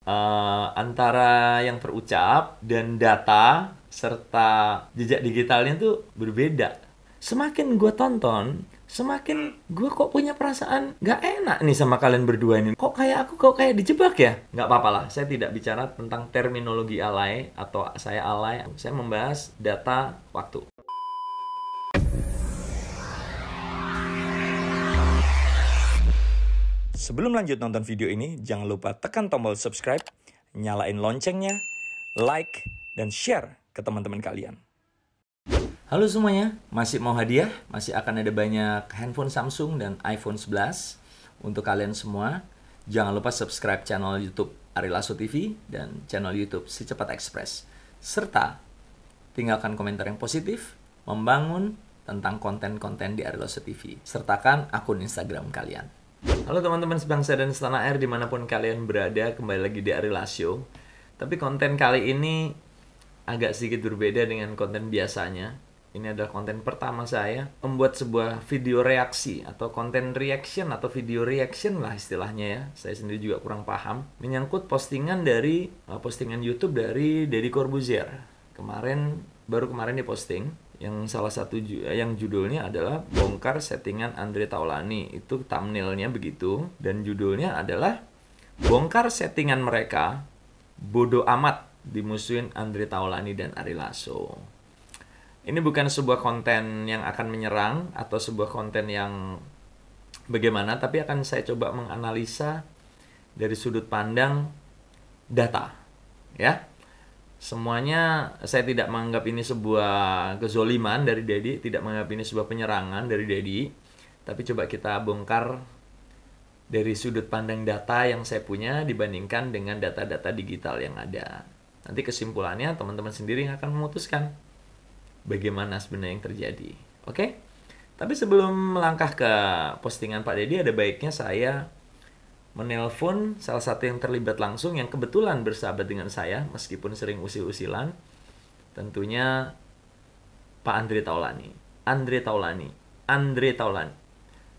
antara yang terucap dan data serta jejak digitalnya tuh berbeda. Semakin gue tonton, semakin gue kok punya perasaan gak enak nih sama kalian berdua ini. Kok kayak aku kok kayak dijebak ya? Gak apa-apa lah, saya tidak bicara tentang terminologi alay atau saya alay. Saya membahas data waktu. Sebelum lanjut nonton video ini, jangan lupa tekan tombol subscribe, nyalain loncengnya, like, dan share ke teman-teman kalian. Halo semuanya, masih mau hadiah? Masih akan ada banyak handphone Samsung dan iPhone 11 untuk kalian semua. Jangan lupa subscribe channel YouTube Ari Lasso TV dan channel YouTube Secepat Express. Serta tinggalkan komentar yang positif, membangun tentang konten-konten di Ari Lasso TV. Sertakan akun Instagram kalian. Halo teman-teman sebangsa dan setanah air dimanapun kalian berada, kembali lagi di Ari Lasso. Tapi konten kali ini agak sedikit berbeda dengan konten biasanya. Ini adalah konten pertama saya membuat sebuah video reaksi atau konten reaction atau video reaction lah istilahnya ya. Saya sendiri juga kurang paham. Menyangkut postingan dari postingan YouTube dari Deddy Corbuzier. Baru kemarin diposting. Yang salah satu yang judulnya adalah bongkar settingan Andre Taulany. Itu thumbnailnya begitu, dan judulnya adalah bongkar settingan mereka, bodoh amat dimusuhin Andre Taulany dan Ari Lasso. Ini bukan sebuah konten yang akan menyerang atau sebuah konten yang bagaimana, tapi akan saya coba menganalisa dari sudut pandang data, ya. Semuanya saya tidak menganggap ini sebuah kezoliman dari Deddy, tidak menganggap ini sebuah penyerangan dari Deddy, tapi coba kita bongkar dari sudut pandang data yang saya punya dibandingkan dengan data-data digital yang ada. Nanti kesimpulannya teman-teman sendiri yang akan memutuskan bagaimana sebenarnya yang terjadi. Oke? Tapi sebelum melangkah ke postingan Pak Deddy, ada baiknya saya menelpon salah satu yang terlibat langsung yang kebetulan bersahabat dengan saya meskipun sering usil-usilan, tentunya Pak Andre Taulany. Andre Taulany.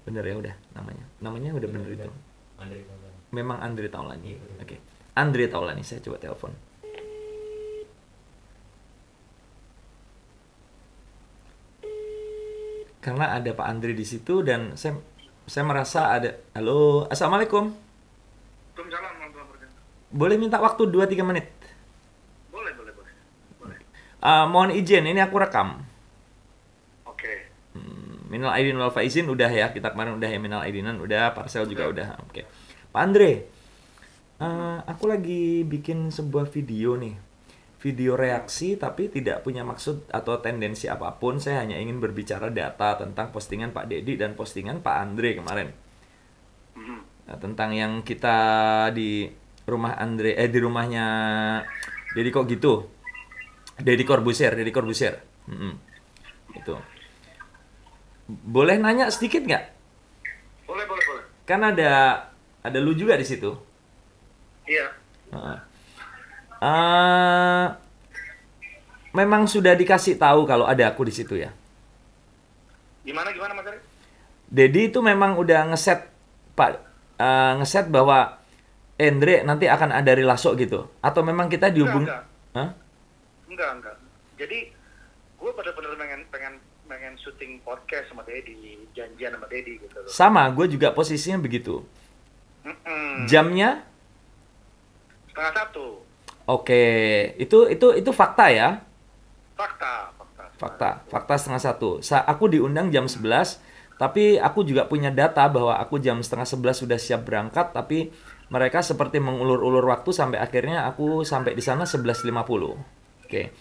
Bener ya udah namanya udah bener itu. Andre Taulany. Memang Andre Taulany. Oke. Andre Taulany, saya coba telepon. Karena ada Pak Andre di situ dan saya merasa ada. Halo, assalamualaikum. Boleh minta waktu 2-3 menit? Boleh. Mohon izin, ini aku rekam. Oke. Minal aidin wal faizin udah ya, kita kemarin udah ya, minal aidinan udah, parcel juga udah. Oke. Pak Andre, aku lagi bikin sebuah video nih. Video reaksi tapi tidak punya maksud atau tendensi apapun. Saya hanya ingin berbicara data tentang postingan Pak Deddy dan postingan Pak Andre kemarin. Nah, tentang yang kita di rumah Andre, di rumahnya Deddy kok gitu? Deddy Corbuzier. Itu. Boleh nanya sedikit nggak? Boleh. Kan ada lu juga di situ. Iya. Memang sudah dikasih tahu kalau ada aku di situ ya. Gimana Mas Ari? Deddy itu memang udah ngeset ngeset bahwa Andre nanti akan ada Ari Lasso gitu, atau memang kita dihubung? Enggak. Jadi gue bener-bener pengen syuting podcast sama Deddy, janjian sama Deddy gitu. Sama, gue juga posisinya begitu. Jamnya? 12:30. Oke, itu fakta ya? Fakta. Fakta 12:30. Aku diundang jam 11, tapi aku juga punya data bahwa aku jam 10:30 sudah siap berangkat, tapi mereka seperti mengulur-ulur waktu sampai akhirnya aku sampai di sana 11:50. Oke.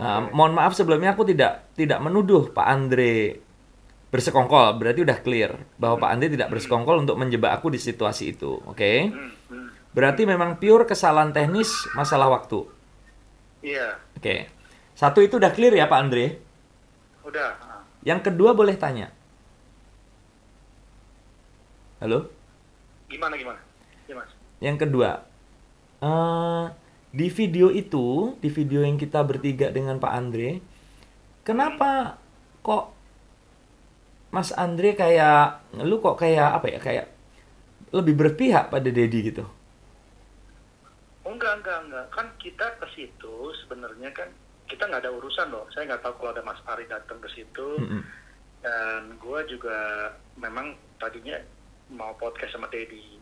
Nah, mohon maaf sebelumnya aku tidak menuduh Pak Andre bersekongkol, berarti udah clear bahwa Pak Andre tidak bersekongkol untuk menjebak aku di situasi itu, oke? Berarti memang pure kesalahan teknis masalah waktu. Iya. Oke. Satu itu udah clear ya Pak Andre? Udah. Yang kedua boleh tanya. Halo? Gimana? Ya, Mas. Yang kedua, di video itu, di video yang kita bertiga dengan Pak Andre, kenapa kok Mas Andre kayak, lu kok kayak apa ya, kayak lebih berpihak pada Deddy gitu? Enggak. Kan kita ke situ sebenarnya kan kita nggak ada urusan loh. Saya nggak tahu kalau ada Mas Ari datang ke situ. Dan gue juga memang tadinya mau podcast sama Dedi.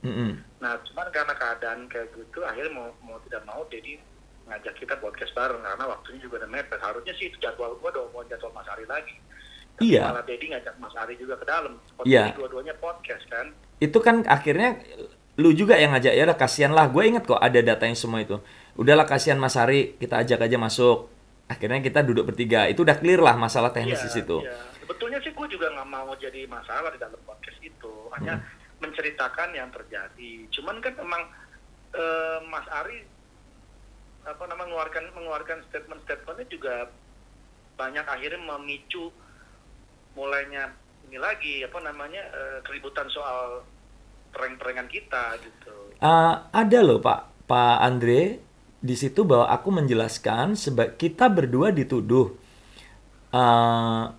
Nah, cuman karena keadaan kayak gitu, akhirnya mau tidak mau Dedi ngajak kita podcast bareng karena waktunya juga udah mepet. Harusnya sih itu jadwal gue dong, mau jadwal Mas Ari lagi. Tapi malah Dedi ngajak Mas Ari juga ke dalam. Jadi dua-duanya podcast kan. Itu kan akhirnya lu juga yang ngajak, ya udah kasihan lah. Gue inget kok ada datanya semua itu. Udahlah kasihan Mas Ari, kita ajak aja masuk. Akhirnya kita duduk bertiga. Itu udah clear lah masalah teknis di situ. Iya. Sebetulnya sih gue juga nggak mau jadi masalah di dalam podcast itu. Hanya menceritakan yang terjadi. Cuman kan emang Mas Ari mengeluarkan statement-statementnya juga banyak akhirnya memicu mulainya ini lagi keributan soal pereng-perengan kita gitu. Ada loh Pak Andre di situ bahwa aku menjelaskan kita berdua dituduh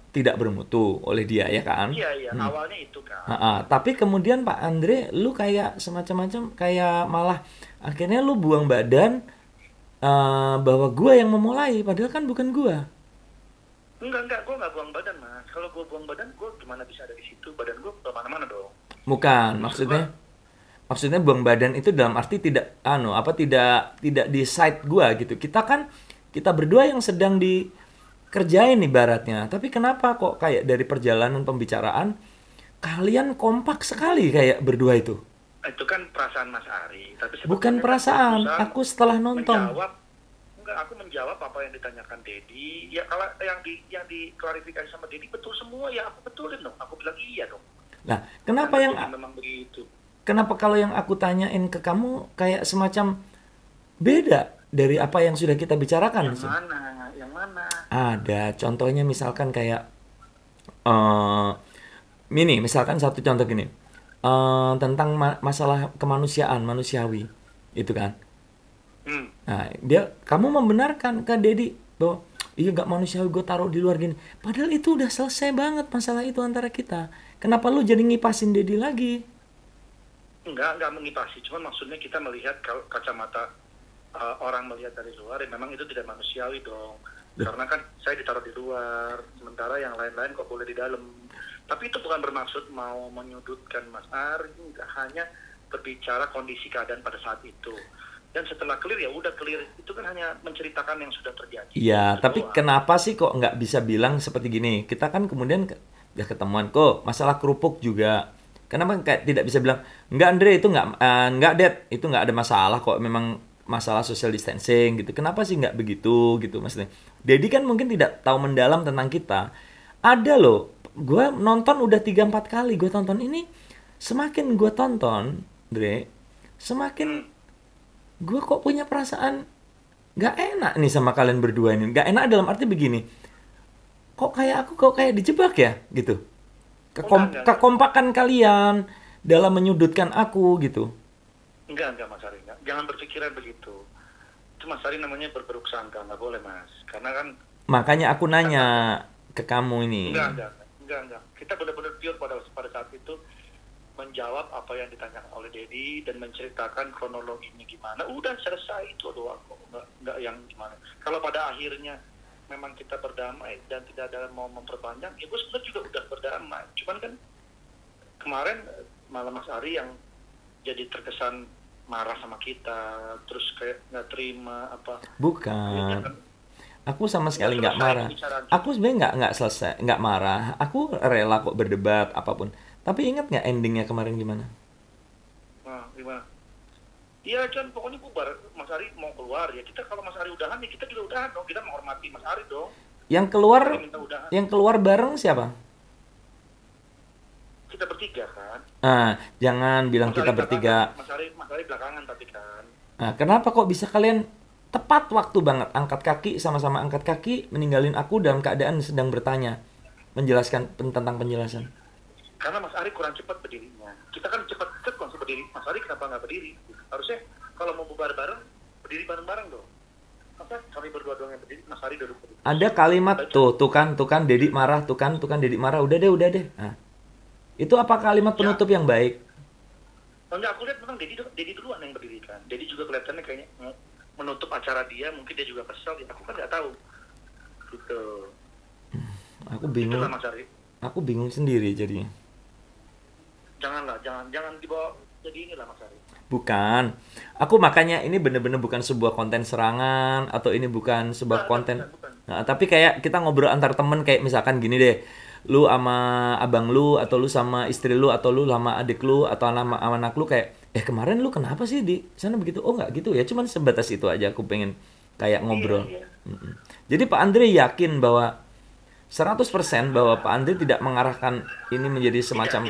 tidak bermutu oleh dia, ya kan? Iya, awalnya itu kan. Tapi kemudian Pak Andre, lu kayak semacam kayak malah akhirnya lu buang badan bahwa gua yang memulai, padahal kan bukan gua. Enggak, gue nggak buang badan, Mas. Kalau gue buang badan, gue gimana bisa ada di situ? Badan gue ke mana-mana dong. Bukan, maksudnya buang badan itu dalam arti tidak di side gua gitu. Kita berdua yang sedang dikerjain ibaratnya. Tapi kenapa kok kayak dari perjalanan pembicaraan kalian kompak sekali kayak berdua itu? Itu kan perasaan Mas Ari. Tapi bukan perasaan, aku setelah nonton. Aku menjawab apa yang ditanyakan Dedi. Ya kalau yang diklarifikasi sama Dedi betul semua, ya aku betulin dong. Aku bilang iya dong. Nah, kenapa memang begitu? Kenapa kalau yang aku tanyain ke kamu kayak semacam beda dari apa yang sudah kita bicarakan? Yang mana? Ada contohnya misalkan kayak misalkan satu contoh gini. Tentang masalah kemanusiaan, manusiawi. Itu kan. Nah, kamu membenarkan ke Dedi bahwa iya gak manusiawi gue taruh di luar gini. Padahal itu udah selesai banget masalah itu antara kita. Kenapa lu jadi ngipasin Dedi lagi? Enggak mengipasi. Cuman maksudnya kita melihat kacamata orang melihat dari luar, ya memang itu tidak manusiawi dong. Karena kan saya ditaruh di luar, sementara yang lain-lain kok boleh di dalam. Tapi itu bukan bermaksud mau menyudutkan Mas Ari, hanya berbicara kondisi keadaan pada saat itu. Dan setelah clear ya udah clear, itu kan hanya menceritakan yang sudah terjadi. Iya, tapi kenapa sih kok nggak bisa bilang seperti gini? Kita kan kemudian udah ketemuan kok, masalah kerupuk juga. Kenapa kayak tidak bisa bilang, enggak Andre itu enggak Dad, itu nggak ada masalah kok, memang masalah social distancing gitu. Kenapa sih nggak begitu gitu maksudnya? Dedi kan mungkin tidak tahu mendalam tentang kita. Ada loh, gue nonton udah 3-4 kali gue tonton ini. Semakin gue tonton, Dre, semakin gue kok punya perasaan gak enak nih sama kalian berdua ini. Gak enak dalam arti begini, kok kayak dijebak ya gitu. Kekompakan kalian dalam menyudutkan aku gitu. Enggak Mas Ari, enggak. Jangan berpikiran begitu. Itu Mas Ari namanya berberuk sangka, nggak boleh Mas. Karena kan makanya aku nanya ke kamu ini. Enggak. Kita benar-benar pure pada saat itu menjawab apa yang ditanyakan oleh Dedi dan menceritakan kronologinya gimana. Udah selesai itu doang kok. Enggak yang gimana. Kalau pada akhirnya memang kita berdamai dan tidak ada mau memperpanjang, ya gue sebenarnya juga udah berdamai. Cuman kan kemarin malah Mas Ari yang jadi terkesan marah sama kita, terus kayak nggak terima apa. Bukan. Aku sama sekali nggak marah. Aku sebenarnya nggak marah. Aku rela kok berdebat apapun. Tapi ingat nggak endingnya kemarin gimana? Nah, gimana? Iya kan pokoknya bubar. Mas Ari mau keluar ya kita, kalau Mas Ari udahan ya kita juga udahan dong. Kita menghormati Mas Ari dong. Yang keluar bareng siapa? Kita bertiga kan. Jangan bilang kita bertiga. Mas Ari belakangan tapi kan. Kenapa kok bisa kalian tepat waktu banget angkat kaki, sama-sama angkat kaki, meninggalin aku dalam keadaan sedang bertanya, menjelaskan tentang penjelasan? Karena Mas Ari kurang cepat berdirinya. Kita kan cepat langsung berdiri. Mas Ari kenapa nggak berdiri? Harusnya kalau mau bubar bareng, berdiri bareng-bareng dong. Masa kami berdua doang yang berdiri, Mas Ari duduk berdiri. Ada kalimat tuh kan Dedi marah, tuh kan Dedi marah, udah deh. Nah, itu apa kalimat penutup yang baik? Enggak, aku lihat memang Dedi duluan yang berdiri kan. Dedi juga kelihatannya kayaknya menutup acara dia, mungkin dia juga kesel, ya aku kan nggak tahu gitu. Aku bingung. Itulah Mas Ari. Aku bingung sendiri jadinya. Jangan dibawa jadi inilah Mas Ari. Bukan. Aku makanya ini bener-bener bukan sebuah konten serangan atau ini bukan sebuah konten. Bukan. Nah, tapi kayak kita ngobrol antar temen kayak misalkan gini deh. Lu sama abang lu atau lu sama istri lu atau lu sama adik lu atau sama anak lu kayak kemarin lu kenapa sih di sana begitu? Oh nggak gitu ya, cuman sebatas itu aja aku pengen kayak ngobrol. Iya. Jadi Pak Andre yakin bahwa 100% bahwa Pak Andre tidak mengarahkan ini menjadi semacam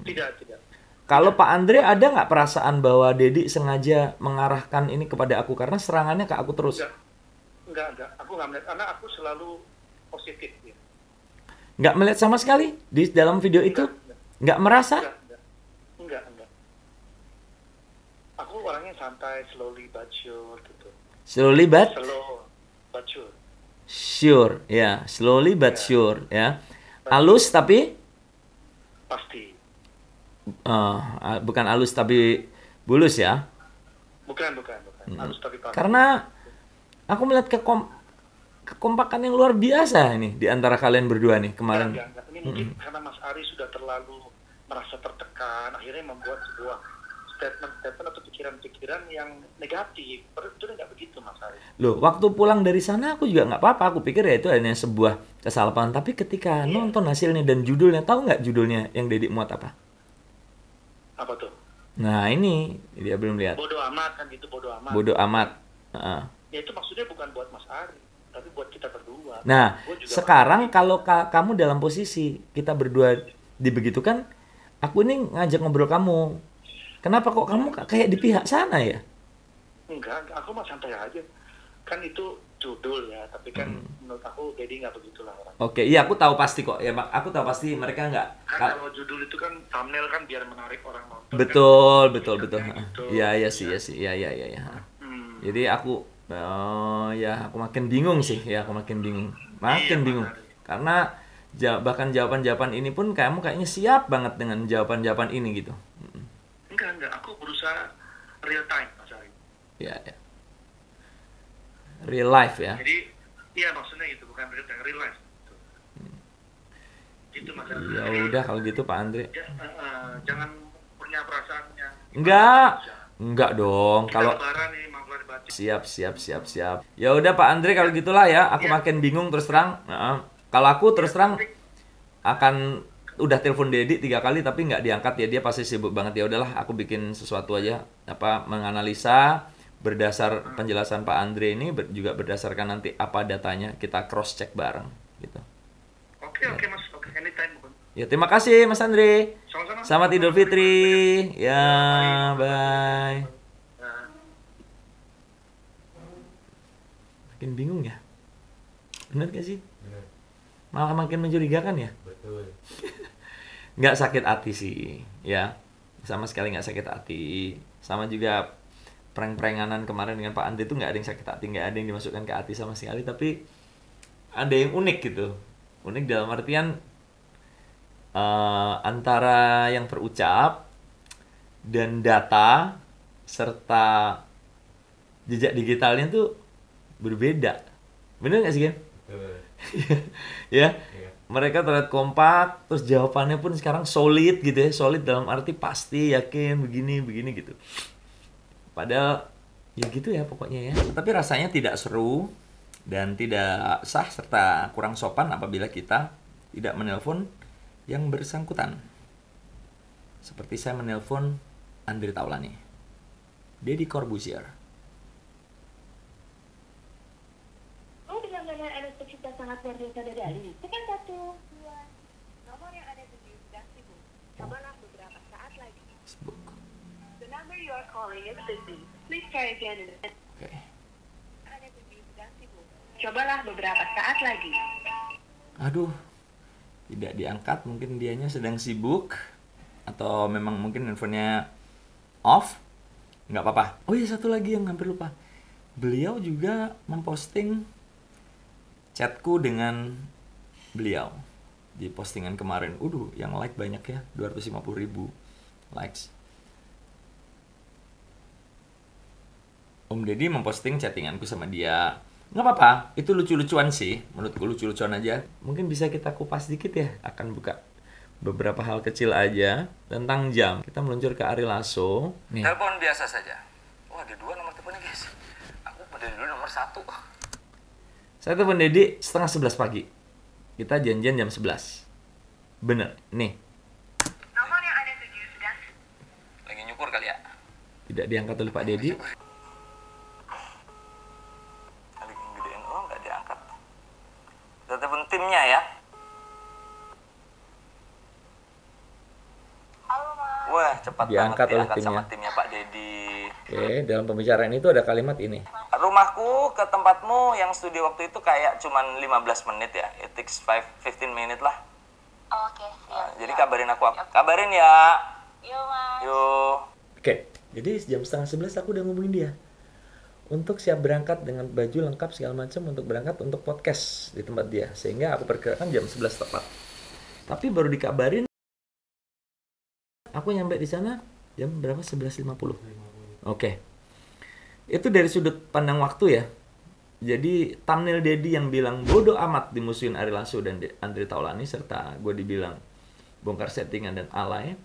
Tidak. Kalau Pak Andre ada nggak perasaan bahwa Dedi sengaja mengarahkan ini kepada aku karena serangannya ke aku terus? Enggak. Aku nggak melihat, karena aku selalu positif. Ya. Nggak melihat sama sekali di dalam video itu? Nggak merasa? Enggak. Aku orangnya santai, slowly but sure gitu. Slowly but sure. Sure, ya. Slowly but sure, ya. Halus tapi? Pasti. Bukan halus tapi bulus ya? Bukan. Halus tapi pasti. Karena aku melihat kekompakan yang luar biasa ini di antara kalian berdua nih kemarin. Enggak. Ini mungkin karena Mas Ari sudah terlalu merasa tertekan, akhirnya membuat sebuah statement atau pikiran-pikiran yang negatif. Itu nggak begitu Mas Ari. Loh, waktu pulang dari sana aku juga nggak apa-apa. Aku pikir ya itu hanya sebuah kesalahpahaman. Tapi ketika nonton hasilnya dan judulnya, tahu nggak judulnya yang Dedi muat apa? Apa tuh? Nah ini dia belum lihat. Bodoh amat kan gitu, bodoh amat. Bodoh amat. Ya itu maksudnya bukan buat Mas Ari, tapi buat kita berdua. Nah sekarang kalau kamu dalam posisi kita berdua dibegitukan, aku ini ngajak ngobrol kamu. Kenapa kok kamu kayak di pihak sana ya? Enggak, aku mah santai aja. Kan itu judul ya, tapi kan menurut aku Dedi nggak begitulah orang. Oke, iya aku tahu pasti kok. Ya, aku tahu pasti mereka nggak. Kan kalau judul itu kan thumbnail kan biar menarik orang nonton. Betul. Gitu. Iya. Jadi aku aku makin bingung sih. Ya, aku makin bingung. Bingung. Karena bahkan jawaban-jawaban ini pun kamu kayaknya siap banget dengan jawaban-jawaban ini gitu. Enggak. Aku berusaha real time, Mas Ari. Iya. Real life ya. Jadi, iya maksudnya gitu, bukan real time, real life. Gitu Mas Ari. Ya udah kalau gitu Pak Andre. Jangan punya perasaan yang Enggak dong. Kalau lebaran nih mau keluar baca. Siap. Ya udah Pak Andre kalau gitulah ya. Aku makin bingung terus terang. Kalau aku terus terang akan udah telepon Dedi 3 kali tapi nggak diangkat ya, dia pasti sibuk banget. Ya udahlah, aku bikin sesuatu aja, menganalisa berdasar penjelasan Pak Andre ini juga berdasarkan nanti apa datanya, kita cross check bareng gitu. Oke Mas, anytime. Ya terima kasih Mas Andre. Sama-sama. Selamat Idul Fitri. Ya, bye. Makin bingung ya. Benar gak sih? Malah makin mencurigakan ya. Betul. Nggak sakit hati sih, ya. Sama sekali nggak sakit hati. Sama juga prank-prankanan kemarin dengan Pak Andre itu nggak ada yang sakit hati, nggak ada yang dimasukkan ke hati sama sekali. Tapi ada yang unik gitu. Unik dalam artian antara yang terucap dan data serta jejak digitalnya tuh berbeda. Bener nggak sih, Gen? Betul. Ya. Mereka terlihat kompak, terus jawabannya pun sekarang solid gitu ya. Solid dalam arti pasti, yakin, begini gitu. Padahal ya gitu ya pokoknya ya. Tapi rasanya tidak seru dan tidak sah serta kurang sopan apabila kita tidak menelpon yang bersangkutan. Seperti saya menelpon Andre Taulani, Deddy Corbuzier. Sangat luar biasa dari Ali. Tekan 1, 2. Nomor yang ada di sudah sibuk. Cobalah beberapa saat lagi. Facebook. The number you are calling is busy. Please try again. Oke. Ada di sudah sibuk. Cobalah beberapa saat lagi. Aduh, tidak diangkat. Mungkin dianya sedang sibuk atau memang mungkin handphonenya off. Nggak apa-apa. Oh iya, satu lagi yang hampir lupa. Beliau juga memposting chatku dengan beliau di postingan kemarin. Yang like banyak ya, 250.000 likes. Om Deddy memposting chattinganku sama dia. Nggak apa-apa, itu lucu-lucuan sih. Menurutku lucu-lucuan aja. Mungkin bisa kita kupas dikit ya. Akan buka beberapa hal kecil aja tentang jam. Kita meluncur ke Ari Lasso. Telepon biasa saja. Wah, ada 2 nomor teleponnya guys. Aku dari dulu nomor 1. Saya telepon Deddy setengah 11 pagi. Kita janjian jam 11. Bener, nih. Nomor yang Anda tuju sedang Lagi nyukur kali ya? Tidak diangkat oleh Pak Deddy. Kali gedein, nggak diangkat. Kita telepon timnya ya. Halo, Mas. Wah, cepat Diangkat banget oleh diangkat sama timnya. timnya Pak Deddy. Oke, dalam pembicaraan itu ada kalimat ini. Rumahku ke tempatmu yang studio waktu itu kayak cuman 15 menit ya. It takes 15 minute lah. Oke, Nah, siap. jadi kabarin aku. Kabarin ya. Yuk, Mas. Yuk. Oke, jadi jam setengah 11 aku udah ngubungin dia. Untuk siap berangkat dengan baju lengkap segala macam untuk berangkat untuk podcast di tempat dia. Sehingga aku perkirakan jam 11 tepat. Tapi baru dikabarin aku nyampe di sana jam berapa? 11.50. Oke. Itu dari sudut pandang waktu ya. Jadi thumbnail Deddy yang bilang bodoh amat dimusuhin Ari Lasso dan Andre Taulany serta gue dibilang bongkar settingan dan alay.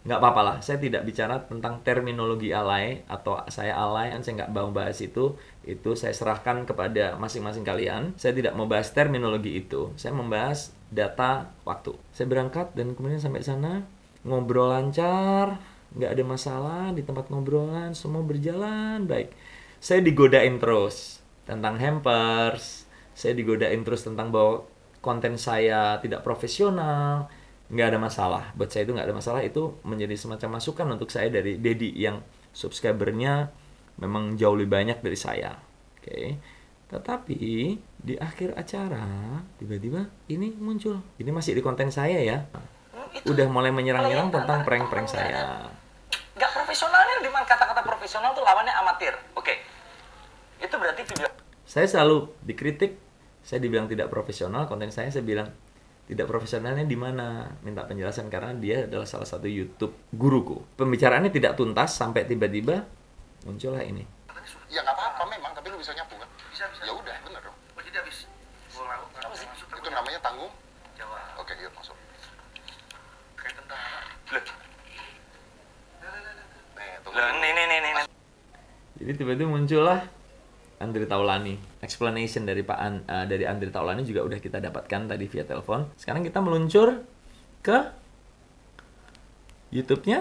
Nggak apa-apa lah, saya tidak bicara tentang terminologi alay atau saya alay, saya nggak mau bahas itu saya serahkan kepada masing-masing kalian. Saya tidak mau bahas terminologi itu, saya membahas data waktu. Saya berangkat dan kemudian sampai sana, ngobrol lancar, nggak ada masalah di tempat ngobrolan, semua berjalan baik. Saya digodain terus tentang hampers, saya digodain terus tentang bahwa konten saya tidak profesional. Nggak ada masalah, buat saya itu nggak ada masalah. Itu menjadi semacam masukan untuk saya dari Deddy yang subscribernya memang jauh lebih banyak dari saya. Oke. Tetapi di akhir acara tiba-tiba ini muncul, ini masih di konten saya ya, udah mulai menyerang-nyerang tentang prank-prank saya. Nggak profesionalnya di mana kata-kata profesional tuh lawannya amatir. Oke. Itu berarti video. Saya selalu dikritik, saya dibilang tidak profesional konten saya bilang tidak profesionalnya di mana? Minta penjelasan karena dia adalah salah satu YouTube guruku. Pembicaraannya tidak tuntas sampai tiba-tiba muncullah ini. Ya nggak apa-apa memang, tapi lu bisa nyapu kan? Bisa. Ya udah, bener dong. Oh, jadi habis gua lakukan apa sih? Itu namanya tanggung jawab. Oke, yuk masuk. Kayak tentara. Nih, tunggu. Loh, nih. Jadi tiba-tiba muncullah Andre Taulany. Explanation dari dari Andre Taulany juga udah kita dapatkan tadi via telepon. Sekarang kita meluncur ke YouTube-nya.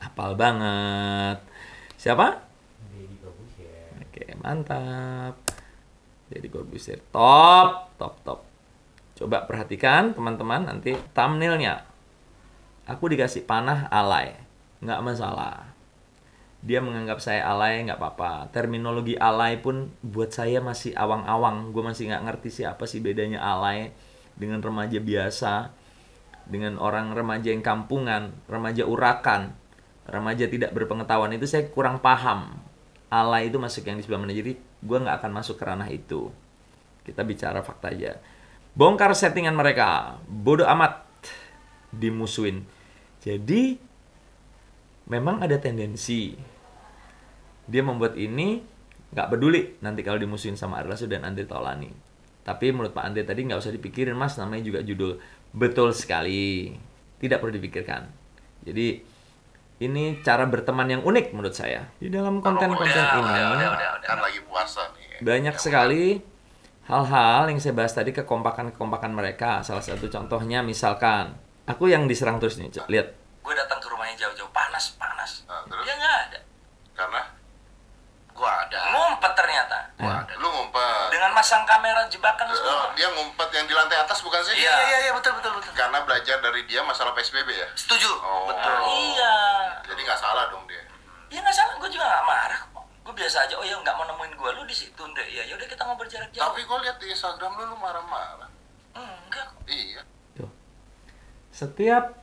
Hafal banget. Siapa? Oke, mantap. Deddy Corbuzier. Top. Coba perhatikan teman-teman nanti thumbnailnya. Aku dikasih panah alay. Nggak masalah. Dia menganggap saya alay, nggak apa-apa. Terminologi alay pun buat saya masih awang-awang. Gue masih nggak ngerti siapa sih bedanya alay dengan remaja biasa, dengan orang remaja yang kampungan, remaja urakan, remaja tidak berpengetahuan. Itu saya kurang paham. Alay itu masuk yang di sebelah mana. Jadi gue nggak akan masuk ke ranah itu. Kita bicara fakta aja. Bongkar settingan mereka. Bodoh amat dimusuhin. Jadi memang ada tendensi dia membuat ini nggak peduli nanti kalau dimusuhin sama Ari Lasso dan Andre Taulany. Tapi menurut Pak Andre tadi nggak usah dipikirin mas, namanya juga judul. Betul sekali, tidak perlu dipikirkan. Jadi ini cara berteman yang unik menurut saya. Di dalam konten-konten ini Kan lagi puasa nih. banyak sekali hal-hal yang saya bahas tadi, kekompakan mereka. Salah satu contohnya misalkan aku yang diserang terus nih, lihat. Gue datang ke rumahnya jauh-jauh, panas. Nah, terus? Dia nggak ada. Karena gua ada. Ngumpet ternyata. Lu ngumpet. Dengan masang kamera jebakan semua. Dia ngumpet yang di lantai atas bukan sih? Iya, betul. Karena belajar dari dia masalah PSBB ya? Setuju. Oh. Betul. Iya. Jadi nggak salah dong dia. Iya nggak salah, gue juga nggak marah kok. Gue biasa aja. Oh ya nggak mau nemuin gue, lu di situ deh. Iya, yaudah kita ngobrol jarak jauh. Tapi gua lihat di Instagram lu marah-marah. Enggak. Iya. Tuh. Setiap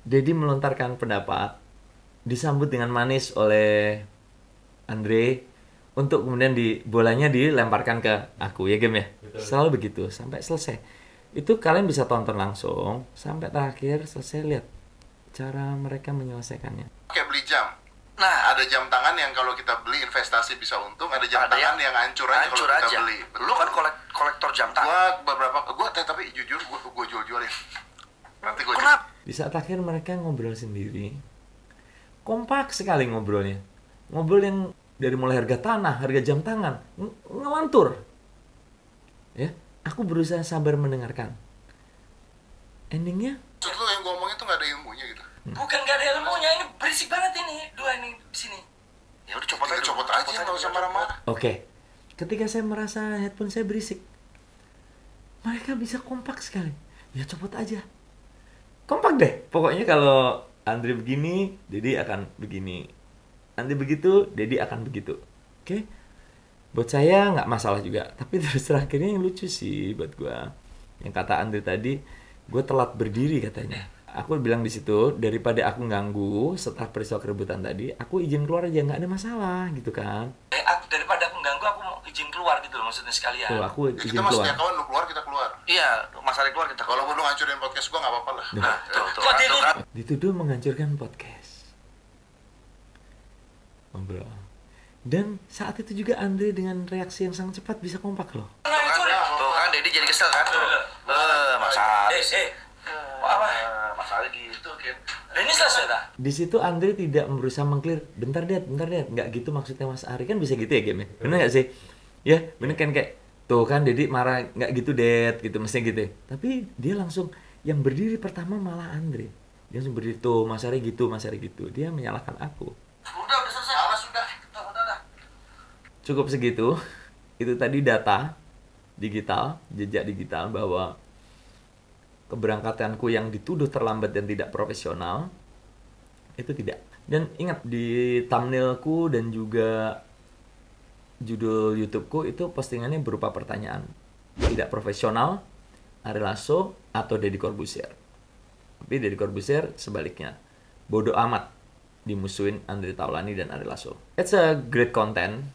Deddy melontarkan pendapat disambut dengan manis oleh Andre untuk kemudian bolanya dilemparkan ke aku ya game ya. Selalu begitu sampai selesai. Itu kalian bisa tonton langsung sampai terakhir selesai, lihat cara mereka menyelesaikannya. Kayak beli jam. Nah, Ada jam tangan yang kalau kita beli investasi bisa untung, ada jam Ada tangan yang hancur aja hancur kalau kita aja. beli. Lu kan kolektor jam tangan. Tapi jujur gua jual-jualin. Nanti gua Kenapa? Di saat akhir mereka ngobrol sendiri, kompak sekali ngobrolnya. Ngobrol yang dari mulai harga tanah, harga jam tangan, ngelantur. Ya, aku berusaha sabar mendengarkan. Endingnya, Maksud lu yang gua ngomongin tuh gak ada ilmunya gitu. Bukan gak ada ilmunya, ini berisik banget ini. Dua ini di sini. Ya udah copot aja. Copot aja, nggak usah marah-marah. oke. Ketika saya merasa headphone saya berisik, mereka bisa kompak sekali. Ya copot aja. Kompak deh. Pokoknya kalau Andre begini, Dedi akan begini. Andre begitu, Dedi akan begitu. Oke? Buat saya nggak masalah juga. Tapi terus terakhirnya yang lucu sih buat gua. Yang kata Andre tadi, gue telat berdiri katanya. Aku bilang di situ, daripada aku ganggu setelah peristiwa keributan tadi, aku izin keluar aja, nggak ada masalah gitu kan. Daripada aku ganggu, aku mau izin keluar gitu loh, maksudnya sekalian. Tuh, aku Ya, izin kita masih keluar. kawan, lu keluar kita keluar. Iya, masalah keluar kita. Kalau lu ngancurin podcast gua nggak apa-apa lah. Nah, tuh. Kok dia Tuh, kan? Dituduh menghancurkan podcast. Ngobrol. Dan saat itu juga Andre dengan reaksi yang sangat cepat bisa kompak loh. Tuh kan, Dedi jadi kesel kan? Masalah sih. Apa? Masalah gitu kan. Ini selesai dah. Di situ Andre tidak berusaha mengclear, bentar Dad, nggak gitu maksudnya Mas Ari, kan bisa gitu ya game-nya, bener nggak sih? Ya, bener kan, kayak tuh kan Dedi marah, nggak gitu Dad, gitu mestinya gitu. Tapi dia langsung yang berdiri pertama malah Andre. Dia langsung berdiri tuh, Mas Ari gitu. Dia menyalahkan aku. Udah selesai. Sudah. Udah. Cukup segitu. Itu tadi data digital, jejak digital bahwa keberangkatanku yang dituduh terlambat dan tidak profesional itu tidak. Dan ingat, di thumbnailku dan juga judul YouTubeku itu postingannya berupa pertanyaan. Tidak profesional, Ari Lasso atau Deddy Corbuzier. Tapi Deddy Corbuzier sebaliknya. Bodoh amat dimusuhin Andre Taulani dan Ari Lasso. It's a great content.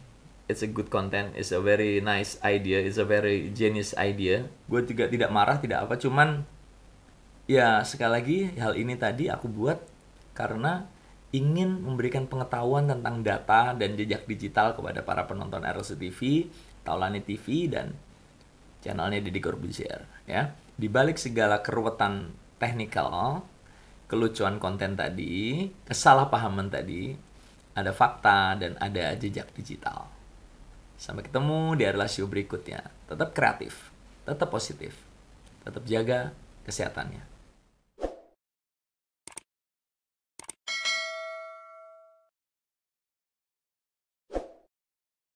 It's a good content. It's a very nice idea. It's a very genius idea. Gue juga tidak marah, tidak apa. Cuman ya sekali lagi hal ini tadi aku buat karena ingin memberikan pengetahuan tentang data dan jejak digital kepada para penonton RLC TV, Taulani TV, dan channelnya Deddy Corbuzier. Ya, di balik segala keruwetan teknikal, kelucuan konten tadi, kesalahpahaman tadi, ada fakta dan ada jejak digital. Sampai ketemu di RLC berikutnya. Tetap kreatif, tetap positif, tetap jaga kesehatannya.